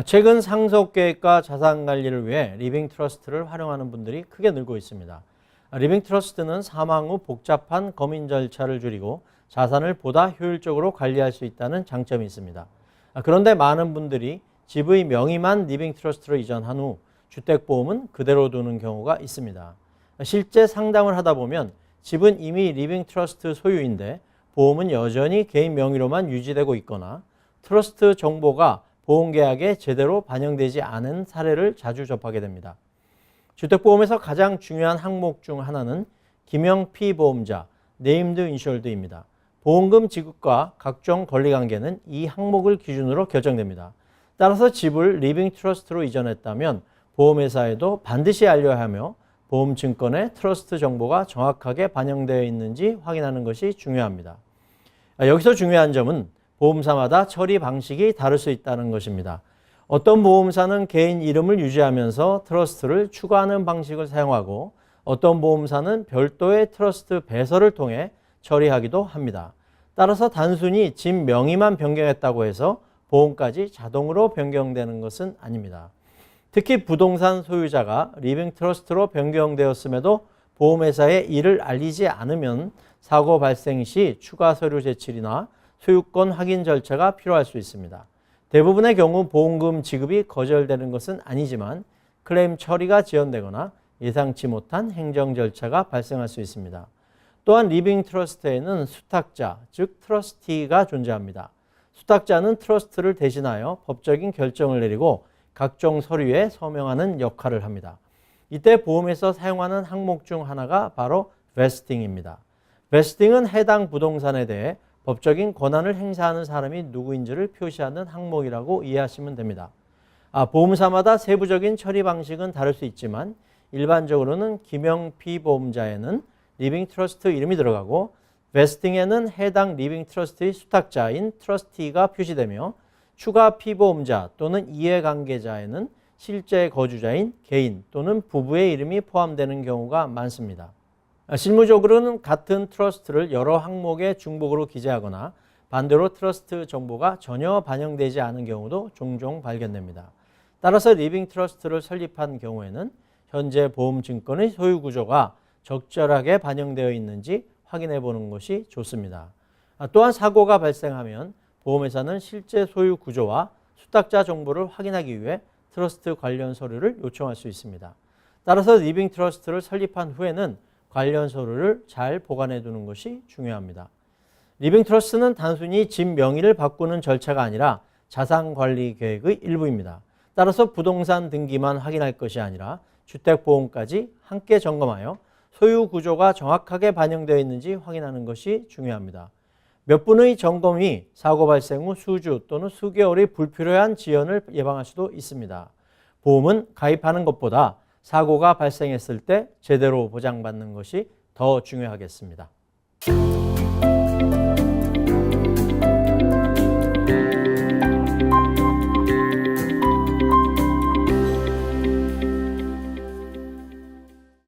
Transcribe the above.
최근 상속계획과 자산관리를 위해 리빙 트러스트를 활용하는 분들이 크게 늘고 있습니다. 리빙 트러스트는 사망 후 복잡한 검인 절차를 줄이고 자산을 보다 효율적으로 관리할 수 있다는 장점이 있습니다. 그런데 많은 분들이 집의 명의만 리빙 트러스트로 이전한 후 주택보험은 그대로 두는 경우가 있습니다. 실제 상담을 하다 보면 집은 이미 리빙 트러스트 소유인데 보험은 여전히 개인 명의로만 유지되고 있거나 트러스트 정보가 보험계약에 제대로 반영되지 않은 사례를 자주 접하게 됩니다. 주택보험에서 가장 중요한 항목 중 하나는 기명 피보험자, 네임드 인슈어드입니다. 보험금 지급과 각종 권리관계는 이 항목을 기준으로 결정됩니다. 따라서 집을 리빙 트러스트로 이전했다면 보험회사에도 반드시 알려야 하며 보험증권에 트러스트 정보가 정확하게 반영되어 있는지 확인하는 것이 중요합니다. 여기서 중요한 점은 보험사마다 처리 방식이 다를 수 있다는 것입니다. 어떤 보험사는 개인 이름을 유지하면서 트러스트를 추가하는 방식을 사용하고 어떤 보험사는 별도의 트러스트 배설을 통해 처리하기도 합니다. 따라서 단순히 집 명의만 변경했다고 해서 보험까지 자동으로 변경되는 것은 아닙니다. 특히 부동산 소유자가 리빙 트러스트로 변경되었음에도 보험회사에 이를 알리지 않으면 사고 발생 시 추가 서류 제출이나 소유권 확인 절차가 필요할 수 있습니다. 대부분의 경우 보험금 지급이 거절되는 것은 아니지만 클레임 처리가 지연되거나 예상치 못한 행정 절차가 발생할 수 있습니다. 또한 리빙 트러스트에는 수탁자, 즉 트러스티가 존재합니다. 수탁자는 트러스트를 대신하여 법적인 결정을 내리고 각종 서류에 서명하는 역할을 합니다. 이때 보험에서 사용하는 항목 중 하나가 바로 베스팅입니다. 베스팅은 해당 부동산에 대해 법적인 권한을 행사하는 사람이 누구인지를 표시하는 항목이라고 이해하시면 됩니다. 보험사마다 세부적인 처리 방식은 다를 수 있지만 일반적으로는 기명 피보험자에는 리빙 트러스트 이름이 들어가고 베스팅에는 해당 리빙 트러스트의 수탁자인 트러스티가 표시되며 추가 피보험자 또는 이해관계자에는 실제 거주자인 개인 또는 부부의 이름이 포함되는 경우가 많습니다. 실무적으로는 같은 트러스트를 여러 항목의 중복으로 기재하거나 반대로 트러스트 정보가 전혀 반영되지 않은 경우도 종종 발견됩니다. 따라서 리빙 트러스트를 설립한 경우에는 현재 보험증권의 소유 구조가 적절하게 반영되어 있는지 확인해 보는 것이 좋습니다. 또한 사고가 발생하면 보험회사는 실제 소유 구조와 수탁자 정보를 확인하기 위해 트러스트 관련 서류를 요청할 수 있습니다. 따라서 리빙 트러스트를 설립한 후에는 관련 서류를 잘 보관해 두는 것이 중요합니다. 리빙 트러스트는 단순히 집 명의를 바꾸는 절차가 아니라 자산관리 계획의 일부입니다. 따라서 부동산 등기만 확인할 것이 아니라 주택보험까지 함께 점검하여 소유 구조가 정확하게 반영되어 있는지 확인하는 것이 중요합니다. 몇 분의 점검이 사고 발생 후 수주 또는 수개월의 불필요한 지연을 예방할 수도 있습니다. 보험은 가입하는 것보다 사고가 발생했을 때 제대로 보장받는 것이 더 중요하겠습니다.